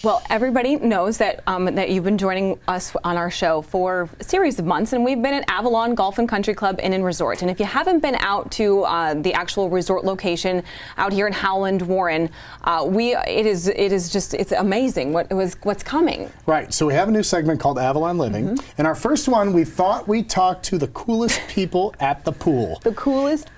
Well, everybody knows that that you've been joining us on our show for a series of months, and we've been at Avalon Golf and Country Club Inn and Resort. And if you haven't been out to the actual resort location out here in Howland, Warren, it's amazing what's coming. Right. So we have a new segment called Avalon Living, and our first one, we thought we'd talk to the coolest people at the pool. The coolest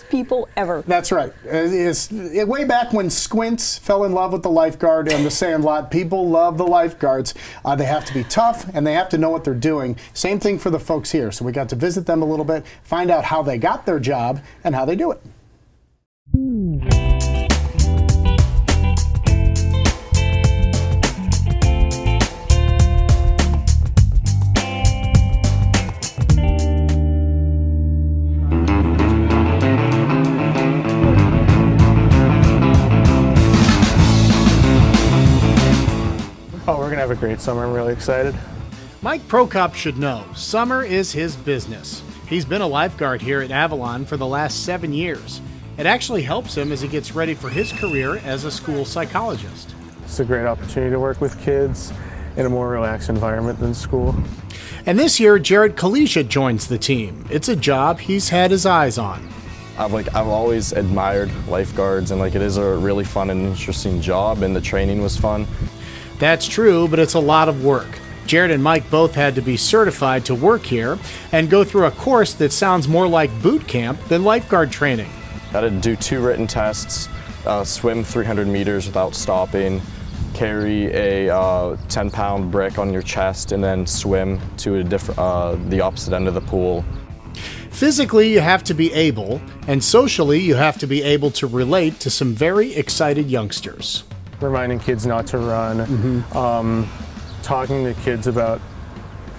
people ever. That's right. Way back when Squints fell in love with the lifeguard and the Sandlot. People love the lifeguards. They have to be tough and they have to know what they're doing. Same thing for the folks here. So we got to visit them a little bit, find out how they got their job and how they do it. Oh, we're going to have a great summer. I'm really excited. Mike Prokop should know, summer is his business. He's been a lifeguard here at Avalon for the last 7 years. It actually helps him as he gets ready for his career as a school psychologist. It's a great opportunity to work with kids in a more relaxed environment than school. And this year, Jarett Calleja joins the team. It's a job he's had his eyes on. I've always admired lifeguards, and it is a really fun and interesting job, and the training was fun. That's true, but it's a lot of work. Jarett and Mike both had to be certified to work here and go through a course that sounds more like boot camp than lifeguard training. Got to do 2 written tests, swim 300 meters without stopping, carry a 10-pound brick on your chest, and then swim to the opposite end of the pool. Physically, you have to be able, and socially, you have to be able to relate to some very excited youngsters. Reminding kids not to run, talking to kids about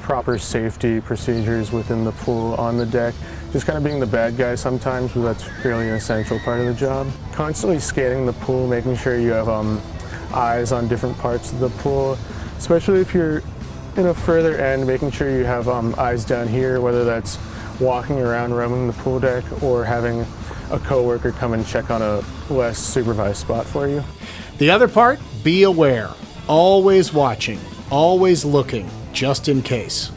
proper safety procedures within the pool, on the deck, just kind of being the bad guy sometimes, but that's really an essential part of the job. Constantly scanning the pool, making sure you have eyes on different parts of the pool, especially if you're in a further end, making sure you have eyes down here, whether that's walking around roaming the pool deck or having a coworker come and check on a less supervised spot for you. The other part, be aware. Always watching, always looking, just in case.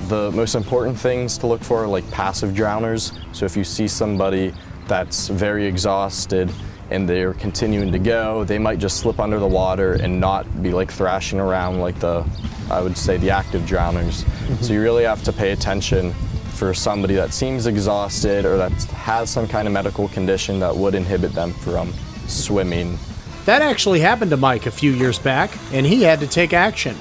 The most important things to look for are passive drowners. So if you see somebody that's very exhausted and they're continuing to go, they might just slip under the water and not be thrashing around like I would say, the active drowners. So you really have to pay attention for somebody that seems exhausted or that has some kind of medical condition that would inhibit them from swimming. That actually happened to Mike a few years back, and he had to take action.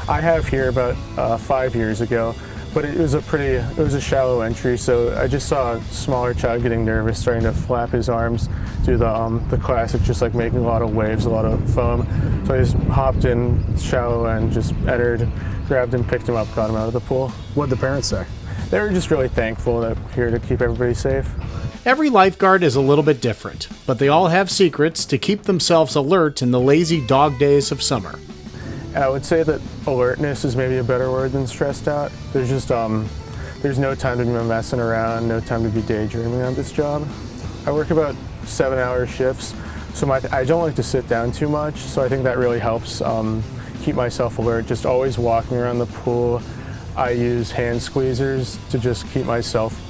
I have here about 5 years ago, but it was a shallow entry, so I just saw a smaller child getting nervous, starting to flap his arms, do the classic, just making a lot of waves, a lot of foam. So I just hopped in shallow and just entered, grabbed him, picked him up, got him out of the pool. What'd the parents say? They were just really thankful that we're here to keep everybody safe. Every lifeguard is a little bit different, but they all have secrets to keep themselves alert in the lazy dog days of summer. I would say that alertness is maybe a better word than stressed out. There's just there's no time to be messing around, no time to be daydreaming on this job. I work about 7-hour shifts, so I don't like to sit down too much, so I think that really helps keep myself alert, just always walking around the pool. I use hand squeezers to just keep myself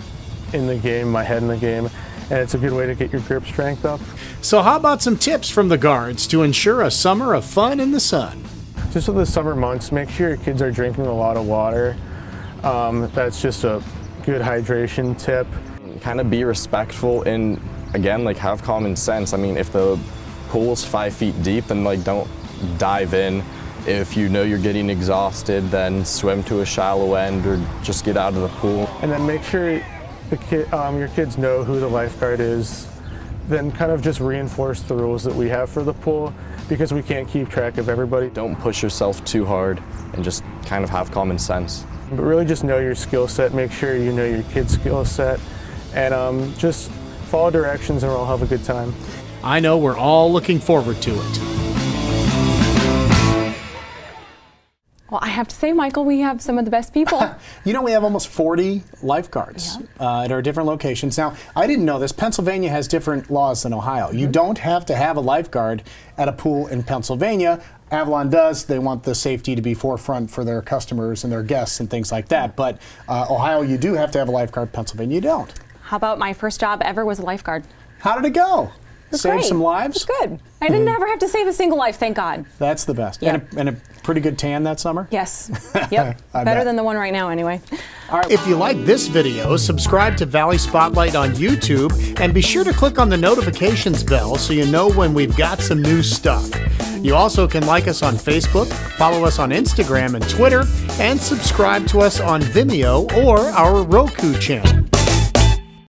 in the game, my head in the game, and it's a good way to get your grip strength up. So how about some tips from the guards to ensure a summer of fun in the sun? Just for the summer months, make sure your kids are drinking a lot of water. That's just a good hydration tip. Kind of be respectful and, again, have common sense. I mean, if the pool's 5 feet deep, then don't dive in. If you know you're getting exhausted, then swim to a shallow end or just get out of the pool. And then make sure your kids know who the lifeguard is. Then kind of just reinforce the rules that we have for the pool, because we can't keep track of everybody. Don't push yourself too hard and just kind of have common sense. But really just know your skill set, make sure you know your kid's skill set, and just follow directions and we'll all have a good time. I know we're all looking forward to it. Well, I have to say, Michael, we have some of the best people. You know, we have almost 40 lifeguards at our different locations. Now, I didn't know this. Pennsylvania has different laws than Ohio. You don't have to have a lifeguard at a pool in Pennsylvania. Avalon does. They want the safety to be forefront for their customers and their guests and things like that. But Ohio, you do have to have a lifeguard. Pennsylvania, you don't. How about my first job ever was a lifeguard? How did it go? Save great. some lives? It's good. I didn't ever have to save a single life, thank God. That's the best. Yeah. And a pretty good tan that summer? Yes. Yep. Better than the one right now, anyway. All right. If you like this video, subscribe to Valley Spotlight on YouTube and be sure to click on the notifications bell so you know when we've got some new stuff. You also can like us on Facebook, follow us on Instagram and Twitter, and subscribe to us on Vimeo or our Roku channel.